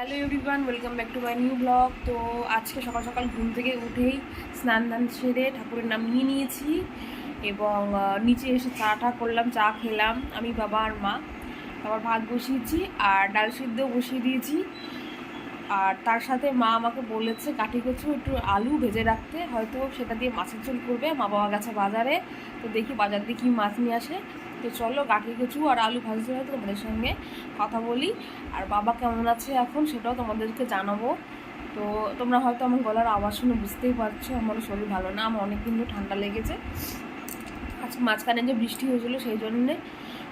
Hello everyone, welcome back to my new blog. তো আজকে সকাল সকাল ঘুম থেকে উঠেই স্নান দান সেরে ঠাকুরের নাম নিয়ে নিয়েছি এবং নিচে এসে চা করলাম, চা খেলাম আমি, বাবা আর মা। আবার ভাত বসিয়েছি আর ডাল সিদ্ধও বসিয়ে দিয়েছি। আর তার সাথে মা আমাকে বলেছে কাঠি কচু একটু আলু ভেজে রাখতে, হয়তো সেটা দিয়ে মাছের ঝোল করবে। মা বাবা গেছে বাজারে, তো দেখি বাজার দিয়ে কী মাছ নিয়ে আসে। তো চলো কাঠি কচু আর আলু ভাজতে হয়তো তোমাদের সঙ্গে কথা বলি। আর বাবা কেমন আছে এখন সেটাও তোমাদেরকে জানাবো। তো তোমরা হয়তো আমার গলার আওয়াজ শুনে বুঝতেই পারছো আমার শরীর ভালো না, আমার অনেক কিন্তু ঠান্ডা লেগেছে। আজকে মাঝখানে যে বৃষ্টি হয়েছিল সেই জন্যে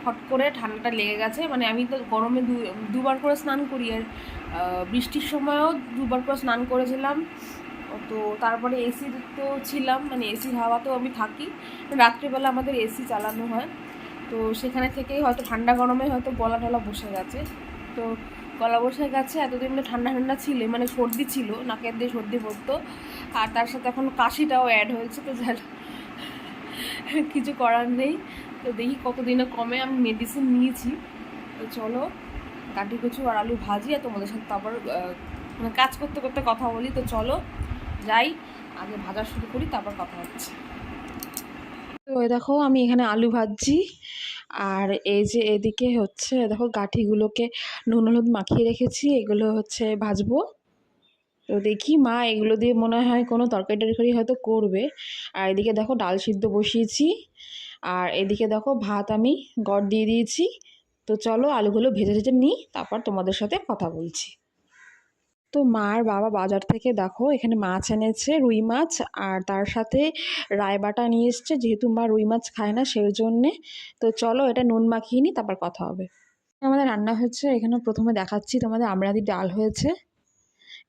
হট করে ঠান্ডাটা লেগে গেছে। মানে আমি তো গরমে দুবার করে স্নান করি, আর বৃষ্টির সময়ও দুবার করে স্নান করেছিলাম। তো তারপরে এসি তো ছিলাম, মানে এসির হাওয়াতেও আমি থাকি। রাত্রিবেলা আমাদের এসি চালানো হয়, তো সেখানে থেকেই হয়তো ঠান্ডা গরমে হয়তো গলা টলা বসে গেছে। তো গলা বসে গেছে, এতদিন ঠান্ডা ঠান্ডা ছিল, মানে সর্দি ছিল, নাকের দিয়ে সর্দি পড়তো। আর তার সাথে এখন কাশিটাও অ্যাড হয়েছে, তো কিছু করার নেই। তো দেখি কতদিনে কমে, আমি মেডিসিন নিয়েছি। তো চলো কাটি কচু আর আলু ভাজি, আর তোমাদের সাথে তারপর কাজ করতে করতে কথা বলি। তো চলো যাই, আগে ভাজা শুরু করি, তারপর কথা হচ্ছে। তো দেখো আমি এখানে আলু ভাজছি, আর এই যে এদিকে হচ্ছে দেখো গাঁঠিগুলোকে নুন হলুদ মাখিয়ে রেখেছি, এগুলো হচ্ছে ভাজবো। তো দেখি মা এগুলো দিয়ে মনে হয় কোনো তরকারি টরকারি হয়তো করবে। আর এদিকে দেখো ডাল সিদ্ধ বসিয়েছি, আর এদিকে দেখো ভাত আমি গড় দিয়ে দিয়েছি। তো চলো আলুগুলো ভেজে ভেজে নিই, তারপর তোমাদের সাথে কথা বলছি। তো মা আর বাবা বাজার থেকে দেখো এখানে মাছ এনেছে, রুই মাছ, আর তার সাথে রায়বাটা নিয়ে এসছে, যেহেতু মা রুই মাছ খায় না সেই জন্যে। তো চলো এটা নুন মাখিয়ে নিই, তারপর কথা হবে। আমাদের রান্না হচ্ছে এখানে, প্রথমে দেখাচ্ছি তোমাদের আমড়াদি ডাল হয়েছে,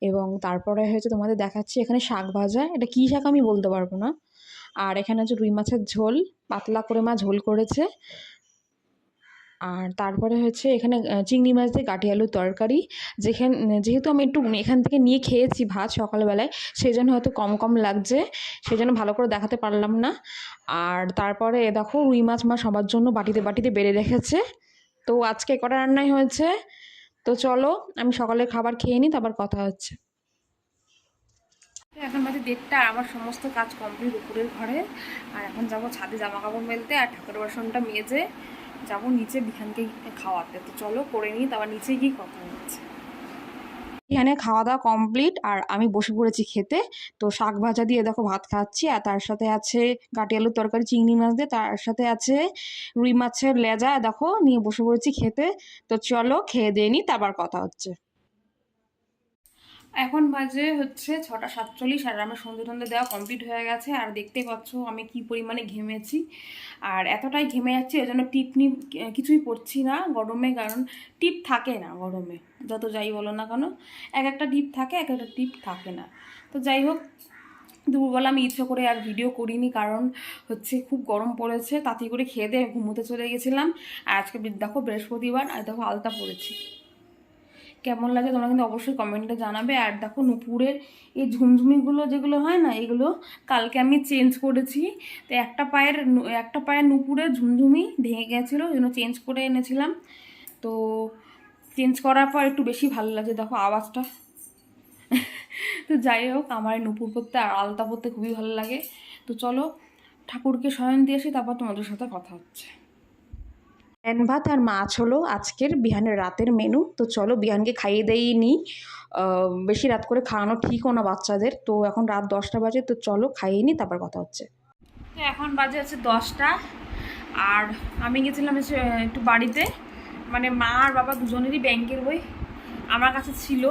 এবং তারপরে হয়েছে তোমাদের দেখাচ্ছি এখানে শাক ভাজা, এটা কী শাক আমি বলতে পারবো না। আর এখানে হচ্ছে রুই মাছের ঝোল, পাতলা করে মা ঝোল করেছে। আর তারপরে হচ্ছে এখানে চিংড়ি মাছ দিয়ে কাঠি আলুর তরকারি। যেহেতু আমি একটু এখান থেকে নিয়ে খেয়েছি ভাত সকালবেলায়, সেই জন্য হয়তো কম কম লাগছে, সেই জন্য ভালো করে দেখাতে পারলাম না। আর তারপরে দেখো রুই মাছ মা সবার জন্য বাটিতে বাটিতে বেড়ে রেখেছে। তো আজকে কটা রান্নাই হয়েছে। তো চলো আমি সকালের খাবার খেয়ে নিই, তারপর কথা হচ্ছে। এখন বাজে 1:30, আর আমার সমস্ত কাজ কমপ্লিট উপরের ঘরে। আর এখন যাবো ছাদে জামা কাপড় মেলতে, আর ঠাকুর বাসনটা মেজে যাবো নিচে বিহানকে খাওয়াতে। তো চলো করে নিই, তারপর নিচে গিয়ে কথা হচ্ছে। এখানে খাওয়া দাওয়া কমপ্লিট, আর আমি বসে পড়েছি খেতে। তো শাক ভাজা দিয়ে দেখো ভাত খাচ্ছি, আর তার সাথে আছে কাটি আলুর তরকারি চিংড়ি মাছ দিয়ে, তার সাথে আছে রুই মাছের লেজা দেখো নিয়ে বসে পড়েছি খেতে। তো চলো খেয়ে দিয়ে নিই, তারপর কথা হচ্ছে। এখন বাজে হচ্ছে 6:47, আর আমার সন্ধ্যে টন্ধে দেওয়া কমপ্লিট হয়ে গেছে। আর দেখতেই পাচ্ছ আমি কি পরিমাণে ঘেমেছি, আর এতটাই ঘেমে যাচ্ছি ওই জন্য টিপ নিপ কিছুই পরছি না গরমে, কারণ টিপ থাকে না গরমে, যত যাই বলো না কেন। এক একটা টিপ থাকে, এক একটা টিপ থাকে না। তো যাই হোক, দুপুরবেলা আমি ইচ্ছে করে আর ভিডিও করিনি, কারণ হচ্ছে খুব গরম পড়েছে, তাড়াতাড়ি করে খেয়ে দিয়ে ঘুমোতে চলে গেছিলাম। আর আজকে দেখো বৃহস্পতিবার, আর দেখো আলতা পড়েছি। কেমন লাগে তোমরা কিন্তু অবশ্যই কমেন্টে জানাবে। আর দেখো নুপুরের এই ঝুমঝুমিগুলো যেগুলো হয় না, এগুলো কালকে আমি চেঞ্জ করেছি। তো একটা পায়ের নুপুরের ঝুমঝুমি ভেঙে গেছিলো, ওই জন্য চেঞ্জ করে এনেছিলাম। তো চেঞ্জ করার পর একটু বেশি ভালো লাগছে, দেখো আওয়াজটা। তো যাই হোক, আমার নুপুর পরতে আর আলতা পরতে খুবই ভালো লাগে। তো চলো ঠাকুরকে শয়ন দিয়ে আসি, তারপর তোমাদের সাথে কথা হচ্ছে। প্যান ভাত আর মাছ হলো আজকের বিহানের রাতের মেনু। তো চলো বিহানকে খাইয়ে দিই নিই, বেশি রাত করে খাওয়ানো ঠিকও না বাচ্চাদের। তো এখন রাত 10টা বাজে, তো চলো খাইয়ে নিই, তারপর কথা হচ্ছে। তো এখন বাজে হচ্ছে 10টা, আর আমি গেছিলাম একটু বাড়িতে, মানে মা আর বাবা দুজনেরই ব্যাংকের বই আমার কাছে ছিল।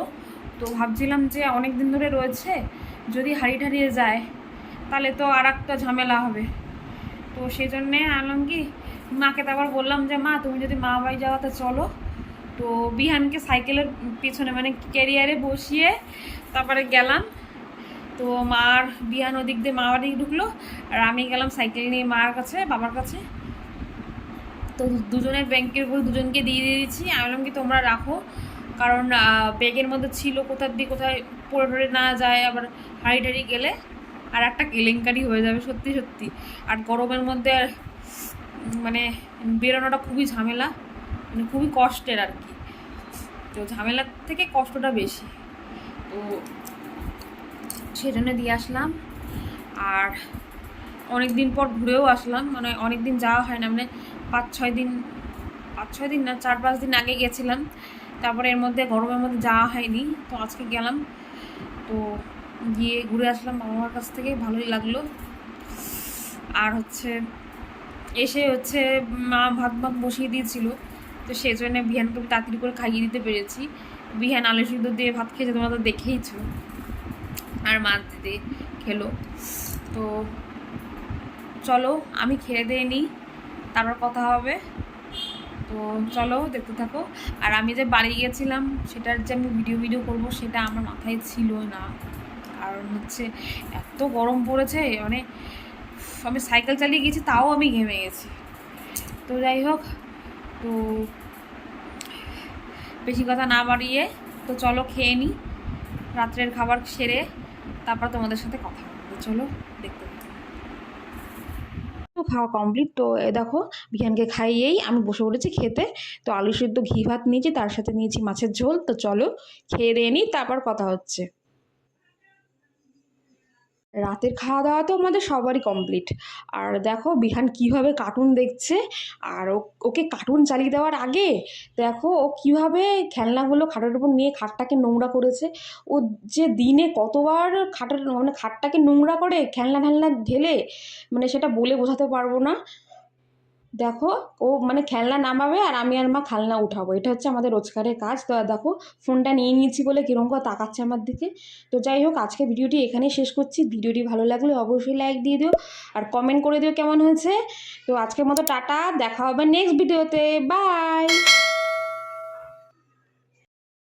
তো ভাবছিলাম যে অনেক দিন ধরে রয়েছে, যদি হারিয়ে যায় তাহলে তো আর একটা ঝামেলা হবে। তো সেই জন্যে আনলাম কি, মাকে তো আবার বললাম যে মা তুমি যদি মা বাড়ি যাওয়াতে চলো। তো বিহানকে সাইকেলের পেছনে মানে ক্যারিয়ারে বসিয়ে তারপরে গেলাম। তো মার বিহান ওদিক দিয়ে মা বাড়ি ঢুকলো, আর আমি গেলাম সাইকেল নিয়ে মার কাছে, বাবার কাছে। তো দুজনের ব্যাংকের বই দুজনকে দিয়ে দিয়েছি। আমি বললাম কি তোমরা রাখো, কারণ ব্যাগের মধ্যে ছিল, কোথার দিয়ে কোথায় পড়ে টরে না যায়, আবার হাড়ি গেলে আর একটা কেলেঙ্কারি হয়ে যাবে সত্যি সত্যি। আর গরমের মধ্যে মানে বেরোনোটা খুবই ঝামেলা, মানে খুবই কষ্টের আর কি। তো ঝামেলার থেকে কষ্টটা বেশি, তো সেজন্য দিয়ে আসলাম। আর অনেক দিন পর ঘুরেও আসলাম, মানে অনেক দিন যাওয়া হয় না, মানে 5-6 দিন না 4-5 দিন আগে গেছিলাম, তারপরে এর মধ্যে গরমের মধ্যে যাওয়া হয়নি, তো আজকে গেলাম, তো গিয়ে ঘুরে আসলাম বাবা মার কাছ থেকে, ভালোই লাগলো। আর হচ্ছে এসে হচ্ছে মা ভাত বসিয়ে দিয়েছিল, তো সেই জন্য বিহানকে তাড়াতাড়ি করে খাইয়ে দিতে পেরেছি। বিহান আলু সিদ্ধ দিয়ে ভাত খেয়েছে, তোমরা তো দেখেইছো, আর মাছ দিয়ে খেলো। তো চলো আমি খেয়ে দিয়ে নিই, তারপর কথা হবে। তো চলো দেখতে থাকো। আর আমি যে বাড়ি গিয়েছিলাম সেটার যে আমি ভিডিও করবো সেটা আমার মাথায় ছিল না, কারণ হচ্ছে এত গরম পড়েছে, মানে আমি সাইকেল চালিয়ে গেছি তাও আমি ঘেমে গেছি। তো যাই হোক, তো বেশি কথা না বাড়িয়ে তো চলো খেয়ে নিই, রাত্রের খাবার সেরে তারপর তোমাদের সাথে কথা হবে। চলো দেখতে থাকো। তো খাওয়া কমপ্লিট, তো এ দেখো বিহানকে খাইয়েই আমি বসে পড়েছি খেতে। তো আলু সিদ্ধ ঘি ভাত নিয়েছি, তার সাথে নিয়েছি মাছের ঝোল। তো চলো খেয়ে দিয়ে নিই, তারপর কথা হচ্ছে। রাতের খাওয়া দাওয়া তো আমাদের সবারই কমপ্লিট। আর দেখো বিহান কিভাবে কার্টুন দেখছে, আর ওকে কার্টুন চালিয়ে দেওয়ার আগে দেখো ও কিভাবে খেলনাগুলো খাটের উপর নিয়ে খাটটাকে নোংরা করেছে। ও যে দিনে কতবার খাটের মানে খাটটাকে নোংরা করে খেলনা ঠেলনা ঢেলে, মানে সেটা বলে বোঝাতে পারবো না। দেখো ও মানে খেলনা নামাবে আর আমি আর মা খেলনা উঠাবো, এটা হচ্ছে আমাদের রোজগারের কাজ। তো দেখো ফোনটা নিয়ে নিয়েছি বলে কিরকম করে তাকাচ্ছে আমার দিকে। তো যাই হোক, আজকে ভিডিওটি এখানেই শেষ করছি। ভিডিওটি ভালো লাগলে অবশ্যই লাইক দিয়ে দিও আর কমেন্ট করে দিও কেমন হয়েছে। তো আজকের মতো টাটা, দেখা হবে নেক্সট ভিডিওতে, বাই।